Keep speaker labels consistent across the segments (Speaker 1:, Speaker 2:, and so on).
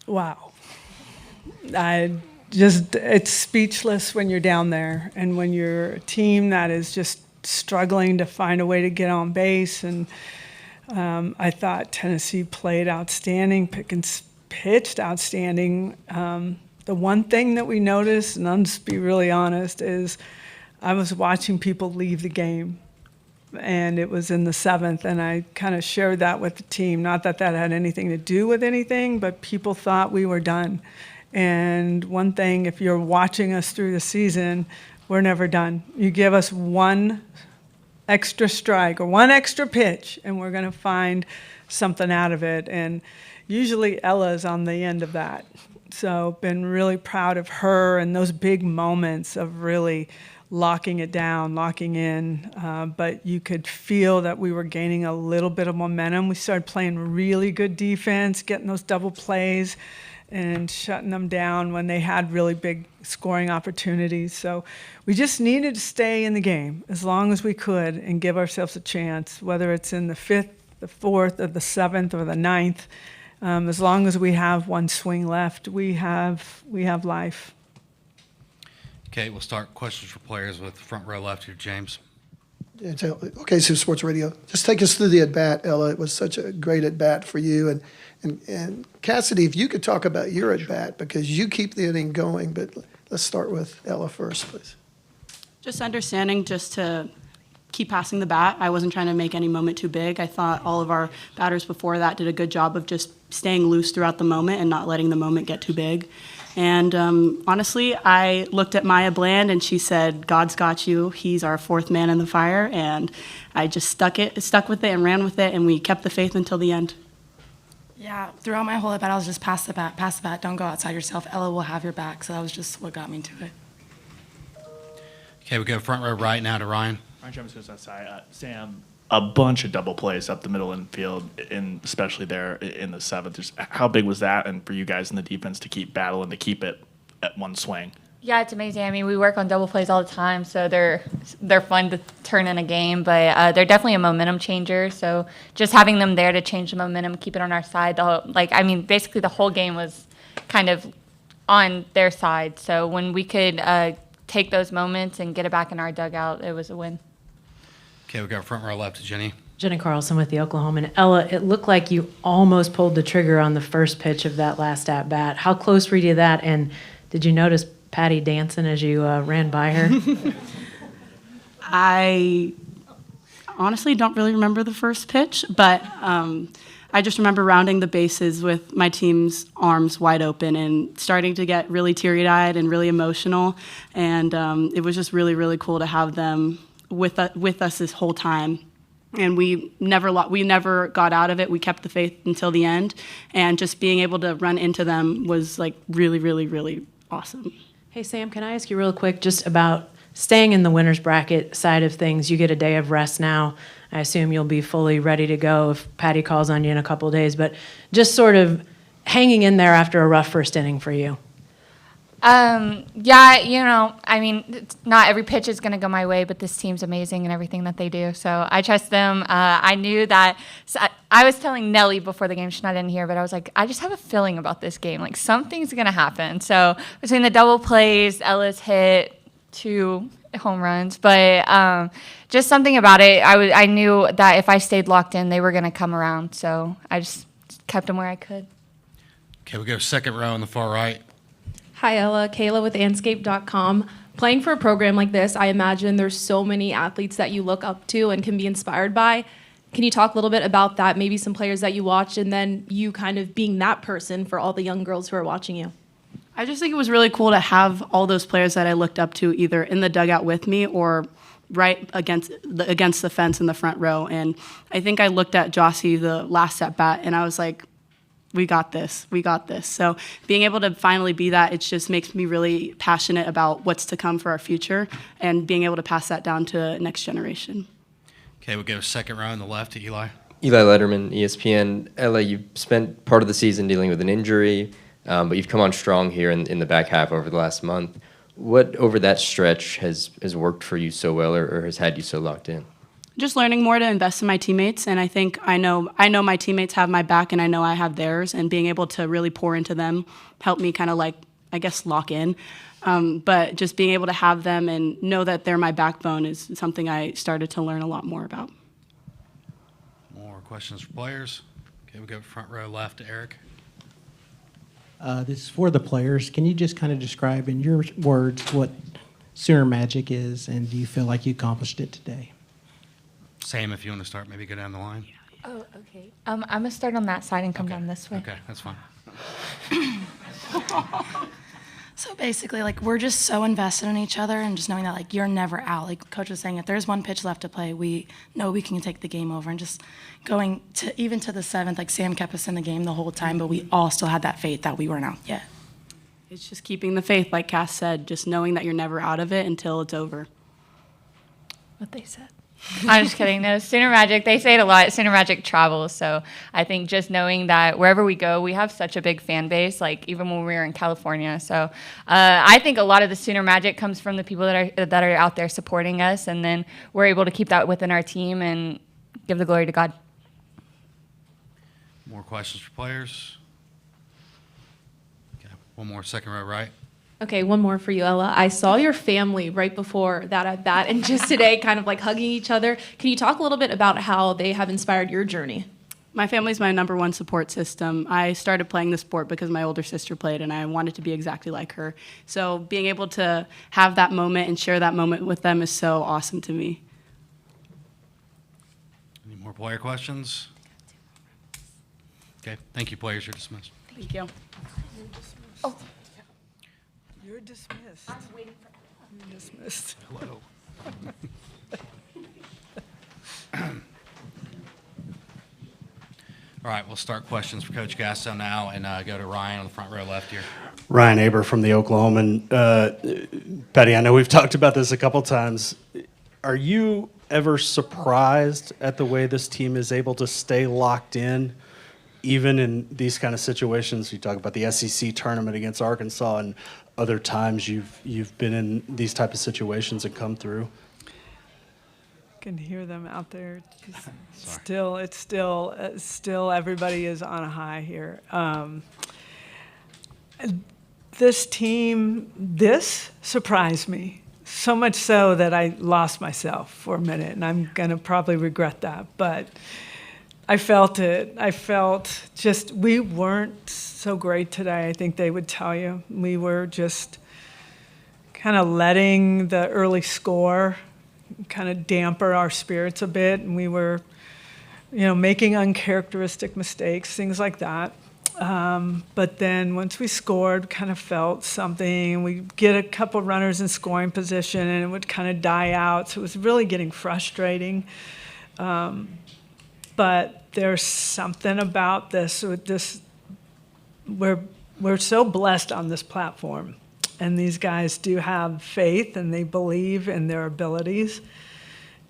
Speaker 1: Wow. It's speechless when you're down there and when you're a team that is just struggling to find a way to get on base. And I thought Tennessee played outstanding, Pickens pitched outstanding. The one thing that we noticed, and I'll just be really honest, is I was watching people leave the game. And it was in the seventh, and I kind of shared that with the team. Not that that had anything to do with anything, but people thought we were done. And one thing, if you're watching us through the season, we're never done. You give us one extra strike or one extra pitch, and we're going to find something out of it. And usually Ella's on the end of that. So been really proud of her and those big moments of really locking it down, locking in, but you could feel that we were gaining a little bit of momentum. We started playing really good defense, getting those double plays and shutting them down when they had really big scoring opportunities. So we just needed to stay in the game as long as we could and give ourselves a chance, whether it's in the fifth, the fourth, or the seventh, or the ninth. As long as we have one swing left, we have life.
Speaker 2: Okay, we'll start questions for players with front row left here, James.
Speaker 3: Okay, so Sports Radio. Just take us through the at-bat, Ella. It was such a great at-bat for you. And Cassidy, if you could talk about your at-bat, because you keep the inning going, but let's start with Ella first, please.
Speaker 4: Just understanding just to keep passing the bat. I wasn't trying to make any moment too big. I thought all of our batters before that did a good job of just staying loose throughout the moment and not letting the moment get too big. And honestly, I looked at Maya Bland, and she said, "God's got you. He's our fourth man in the fire." And I just stuck with it, and ran with it, and we kept the faith until the end.
Speaker 5: Yeah, throughout my whole at-bat, I was just pass the bat, don't go outside yourself. Ella will have your back. So that was just what got me to it.
Speaker 2: Okay, we go front row right now to Ryan.
Speaker 6: Ryan Travis goes outside. Sam, a bunch of double plays up the middle infield, and especially there in the seventh. Just how big was that, and for you guys in the defense to keep battling, to keep it at one swing?
Speaker 7: Yeah, it's amazing. I mean, we work on double plays all the time, so they're fun to turn in a game, but they're definitely a momentum changer. So just having them there to change the momentum, keep it on our side. Basically the whole game was kind of on their side. So when we could take those moments and get it back in our dugout, it was a win.
Speaker 2: Okay, we got front row left to Jenny.
Speaker 8: Jenny Carlson with the Oklahoman. Ella, it looked like you almost pulled the trigger on the first pitch of that last at-bat. How close were you to that, and did you notice Patty dancing as you ran by her?
Speaker 4: I honestly don't really remember the first pitch, but I just remember rounding the bases with my team's arms wide open and starting to get really teary-eyed and really emotional. And it was just really, really cool to have them with us this whole time. And we never got out of it. We kept the faith until the end. And just being able to run into them was like really, really, really awesome.
Speaker 8: Hey, Sam, can I ask you real quick just about staying in the winner's bracket side of things? You get a day of rest now. I assume you'll be fully ready to go if Patty calls on you in a couple of days, but just sort of hanging in there after a rough first inning for you.
Speaker 7: Not every pitch is going to go my way, but this team's amazing in everything that they do. So I trust them. I knew that. So I was telling Nellie before the game, she's not in here, but I was like, I just have a feeling about this game. Like something's going to happen. So between the double plays, Ella's hit, 2 home runs, but just something about it. I knew that if I stayed locked in, they were going to come around. So I just kept them where I could.
Speaker 2: Okay, we go second row on the far right.
Speaker 9: Hi, Ella. Kayla with Anscape.com. Playing for a program like this, I imagine there's so many athletes that you look up to and can be inspired by. Can you talk a little bit about that, maybe some players that you watched, and then you kind of being that person for all the young girls who are watching you?
Speaker 4: I just think it was really cool to have all those players that I looked up to either in the dugout with me or right against the fence in the front row. And I think I looked at Jossie the last at bat, and I was like, we got this. So being able to finally be that, it just makes me really passionate about what's to come for our future and being able to pass that down to next generation.
Speaker 2: Okay, we'll go second row on the left to Eli.
Speaker 10: Eli Letterman, ESPN. Ella, you've spent part of the season dealing with an injury, but you've come on strong here in the back half over the last month. What over that stretch has worked for you so well or has had you so locked in?
Speaker 4: Just learning more to invest in my teammates, and I think I know my teammates have my back, and I know I have theirs, and being able to really pour into them helped me kind of like, I guess, lock in. But just being able to have them and know that they're my backbone is something I started to learn a lot more about.
Speaker 2: More questions for players? Okay, we go front row left to Eric.
Speaker 11: This is for the players. Can you just kind of describe in your words what Sooner Magic is, and do you feel like you accomplished it today?
Speaker 2: Same if you want to start, maybe go down the line.
Speaker 7: Oh, okay. I'm gonna start on that side and come down this way.
Speaker 2: Okay, that's fine.
Speaker 5: So basically, like, we're just so invested in each other and just knowing that, like, you're never out. Like Coach was saying, if there's one pitch left to play, we know we can take the game over. And just going to even to the seventh, like, Sam kept us in the game the whole time, but we all still had that faith that we weren't out yet.
Speaker 4: It's just keeping the faith, like Cass said, just knowing that you're never out of it until it's over.
Speaker 7: What they said. I'm just kidding. No, Sooner Magic, they say it a lot. Sooner Magic travels. So I think just knowing that wherever we go, we have such a big fan base, like even when we were in California. So I think a lot of the Sooner Magic comes from the people that are out there supporting us. And then we're able to keep that within our team and give the glory to God.
Speaker 2: More questions for players? Okay, one more, second row right.
Speaker 9: Okay, one more for you, Ella. I saw your family right before that at bat and just today kind of like hugging each other. Can you talk a little bit about how they have inspired your journey?
Speaker 4: My family's my number one support system. I started playing the sport because my older sister played, and I wanted to be exactly like her. So being able to have that moment and share that moment with them is so awesome to me.
Speaker 2: Any more player questions? Okay, thank you, players. You're dismissed.
Speaker 4: Thank you.
Speaker 1: You're dismissed. I'm waiting for You're dismissed.
Speaker 2: Hello. All right, we'll start questions for Coach Gasso now and go to Ryan on the front row left here.
Speaker 12: Ryan Aber from the Oklahoman. Patty, I know we've talked about this a couple times. Are you ever surprised at the way this team is able to stay locked in, even in these kind of situations? You talk about the SEC tournament against Arkansas and other times you've been in these type of situations and come through.
Speaker 1: Can hear them out there. It's still everybody is on a high here. This team, this surprised me so much so that I lost myself for a minute, and I'm gonna probably regret that. But I felt it. I felt just we weren't so great today. I think they would tell you we were just kind of letting the early score kind of damper our spirits a bit, and we were, making uncharacteristic mistakes, things like that. But then once we scored, kind of felt something. We'd get a couple runners in scoring position, and it would kind of die out. So it was really getting frustrating. But there's something about this. We're so blessed on this platform. And these guys do have faith, and they believe in their abilities.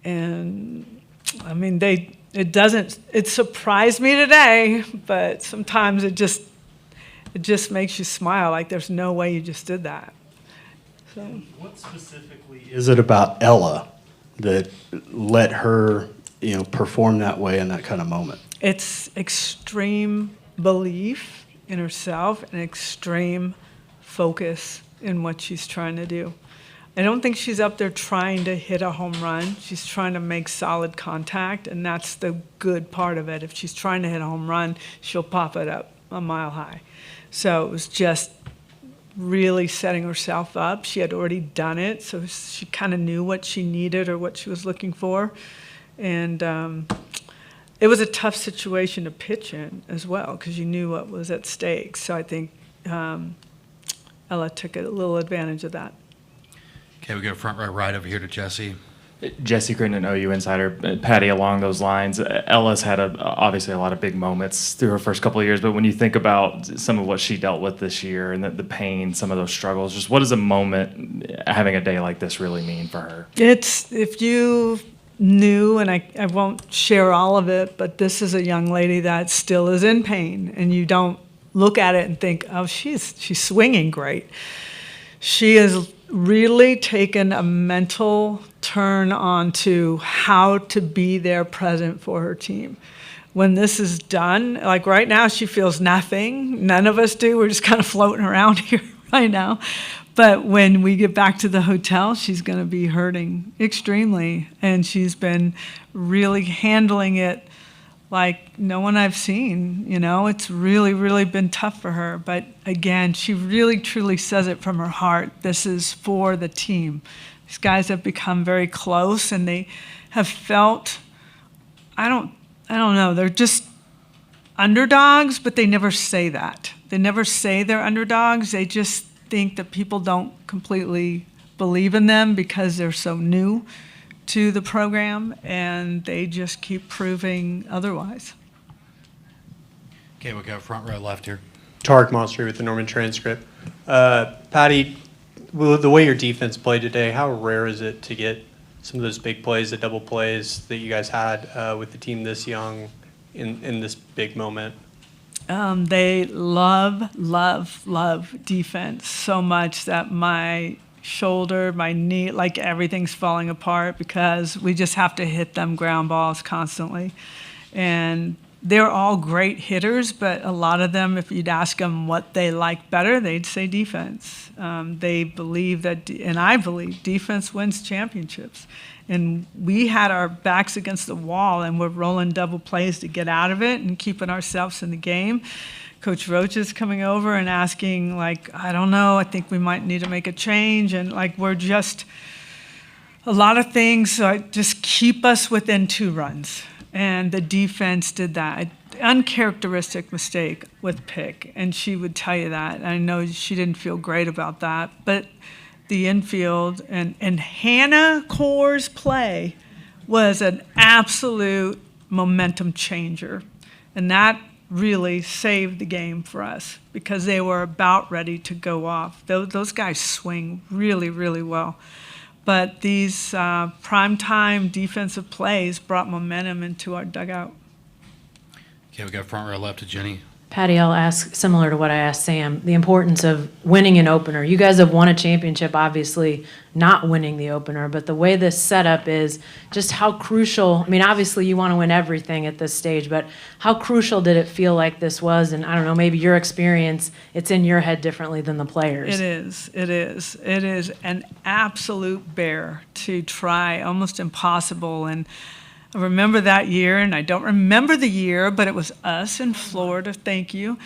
Speaker 1: And I mean, it surprised me today, but sometimes it just makes you smile. Like there's no way you just did that. So
Speaker 12: what specifically is it about Ella that let her, perform that way in that kind of moment?
Speaker 1: It's extreme belief in herself and extreme focus in what she's trying to do. I don't think she's up there trying to hit a home run. She's trying to make solid contact, and that's the good part of it. If she's trying to hit a home run, she'll pop it up a mile high. So it was just really setting herself up. She had already done it, so she kind of knew what she needed or what she was looking for. And it was a tough situation to pitch in as well because you knew what was at stake. So I think Ella took a little advantage of that.
Speaker 2: Okay, we go front row right over here to Jesse.
Speaker 13: Jesse Crittenden, OU insider. Patty, along those lines, Ella's had obviously a lot of big moments through her first couple of years, but when you think about some of what she dealt with this year and the pain, some of those struggles, just what does a moment, having a day like this, really mean for her?
Speaker 1: It's, if you knew, and I won't share all of it, but this is a young lady that still is in pain, and you don't look at it and think, oh, she's swinging great. She is really taken a mental turn onto how to be there present for her team. When this is done, like right now, she feels nothing. None of us do. We're just kind of floating around here right now. But when we get back to the hotel, she's going to be hurting extremely. And she's been really handling it like no one I've seen. You know, it's really, really been tough for her. But again, she really, truly says it from her heart. This is for the team. These guys have become very close, and they have felt, I don't know, they're just underdogs, but they never say that. They never say they're underdogs. They just think that people don't completely believe in them because they're so new to the program, and they just keep proving otherwise.
Speaker 2: Okay, we'll go front row left here.
Speaker 14: Tarek Monster with the Norman Transcript. Patty, the way your defense played today, how rare is it to get some of those big plays, the double plays that you guys had with the team this young in this big moment?
Speaker 1: They love defense so much that my shoulder, my knee, like everything's falling apart because we just have to hit them ground balls constantly. And they're all great hitters, but a lot of them, if you'd ask them what they like better, they'd say defense. They believe that, and I believe, defense wins championships. And we had our backs against the wall, and we're rolling double plays to get out of it and keeping ourselves in the game. Coach Roach is coming over and asking, like, I don't know, I think we might need to make a change. And, like, we're just, a lot of things just keep us within 2 runs. And the defense did that. Uncharacteristic mistake with pick, and she would tell you that. I know she didn't feel great about that, but the infield and Hannah Core's play was an absolute momentum changer. And that really saved the game for us because they were about ready to go off. Those guys swing really, really well. But these primetime defensive plays brought momentum into our dugout.
Speaker 2: Okay, we got front row left to Jenny.
Speaker 8: Patty, I'll ask similar to what I asked Sam, the importance of winning an opener. You guys have won a championship, obviously not winning the opener, but the way this setup is, just how crucial, I mean, obviously you want to win everything at this stage, but how crucial did it feel like this was? And I don't know, maybe your experience, it's in your head differently than the players.
Speaker 1: It is an absolute bear to try, almost impossible. And I remember that year, and I don't remember the year, but it was us in Florida, thank you,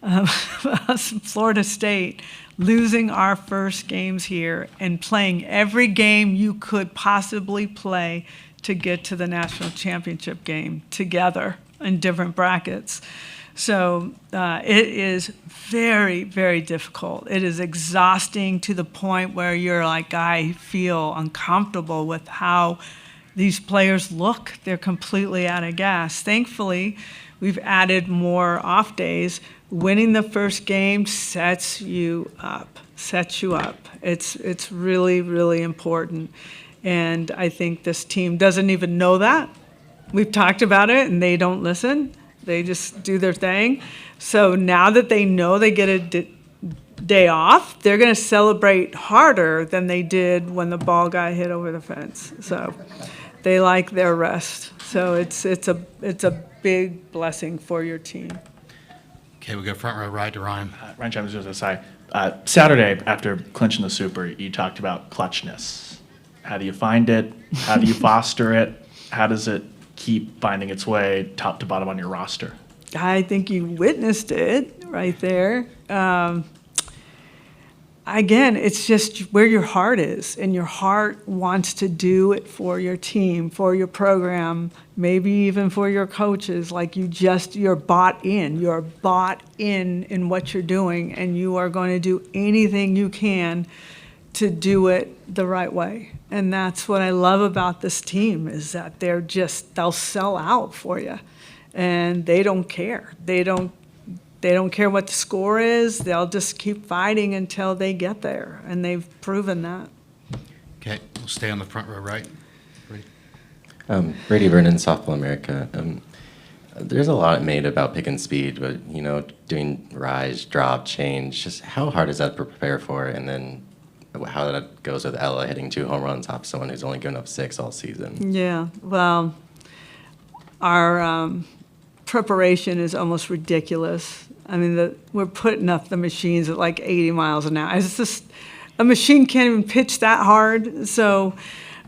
Speaker 1: us in Florida State, losing our first games here and playing every game you could possibly play to get to the national championship game together in different brackets. So it is very, very difficult. It is exhausting to the point where you're like, I feel uncomfortable with how these players look. They're completely out of gas. Thankfully, we've added more off days. Winning the first game sets you up. It's really, really important. And I think this team doesn't even know that. We've talked about it, and they don't listen. They just do their thing. So now that they know they get a day off, they're going to celebrate harder than they did when the ball got hit over the fence. So they like their rest. So it's a big blessing for your team.
Speaker 2: Okay, we go front row right to Ryan.
Speaker 6: Ryan Chambers was aside. Saturday, after clinching the Super, you talked about clutchness. How do you find it? How do you foster it? How does it keep finding its way top to bottom on your roster?
Speaker 1: I think you witnessed it right there. Again, it's just where your heart is, and your heart wants to do it for your team, for your program, maybe even for your coaches. Like you're bought in. You're bought in what you're doing, and you are going to do anything you can to do it the right way. And that's what I love about this team, is that they'll sell out for you, and they don't care. They don't care what the score is. They'll just keep fighting until they get there, and they've proven that.
Speaker 2: Okay, we'll stay on the front row right.
Speaker 10: Brady Vernon, Softball America. There's a lot made about pick and speed, but doing rise, drop, change. Just how hard is that to prepare for? And then how that goes with Ella hitting 2 home runs off someone who's only given up 6 all season.
Speaker 1: Yeah, well, our preparation is almost ridiculous. I mean, we're putting up the machines at like 80 miles an hour. It's just, a machine can't even pitch that hard. So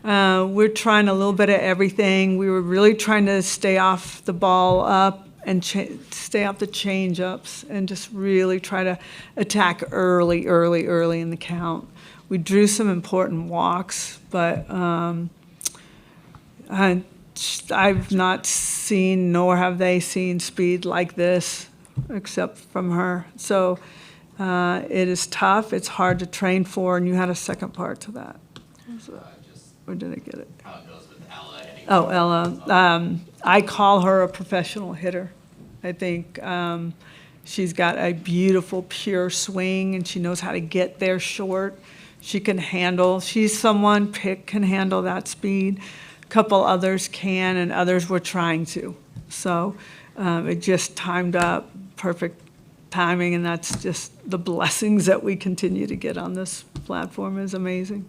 Speaker 1: we're trying a little bit of everything. We were really trying to stay off the ball up and stay off the change-ups and just really try to attack early in the count. We drew some important walks, but I've not seen, nor have they seen, speed like this, except from her. So it is tough. It's hard to train for, and you had a second part to that. Or did I get it?
Speaker 10: How it goes with Ella hitting.
Speaker 1: Oh, Ella. I call her a professional hitter. I think she's got a beautiful, pure swing, and she knows how to get there short. She can handle. She's someone, Pick can handle that speed. A couple others can, and others were trying to. So it just timed up, perfect timing, and that's just the blessings that we continue to get on this platform is amazing.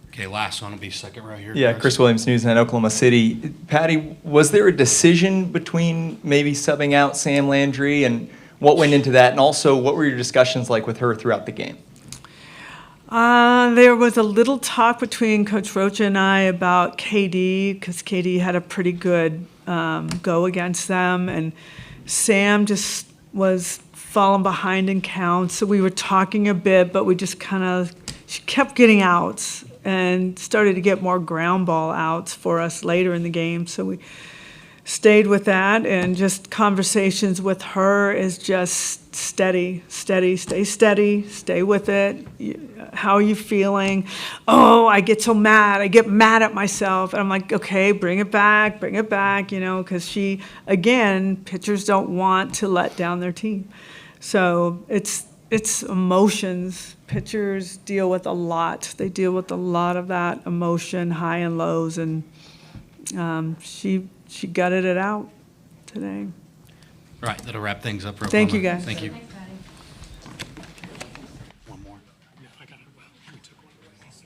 Speaker 2: Okay, last one will be second row here.
Speaker 15: Yeah, Chris Williams, Newsnet, Oklahoma City. Patty, was there a decision between maybe subbing out Sam Landry, and what went into that? And also, what were your discussions like with her throughout the game?
Speaker 1: There was a little talk between Coach Rocha and I about KD, because KD had a pretty good go against them, and Sam just was falling behind in counts. So we were talking a bit, but we just she kept getting outs and started to get more ground ball outs for us later in the game. So we stayed with that, and just conversations with her is just steady, stay steady, stay with it. How are you feeling? Oh, I get so mad. I get mad at myself. And I'm like, okay, bring it back, because pitchers don't want to let down their team. So it's emotions. Pitchers deal with a lot. They deal with a lot of that emotion, high and lows, and she gutted it out today.
Speaker 2: All right, that'll wrap things up.
Speaker 1: Thank you, guys.
Speaker 2: Thank you.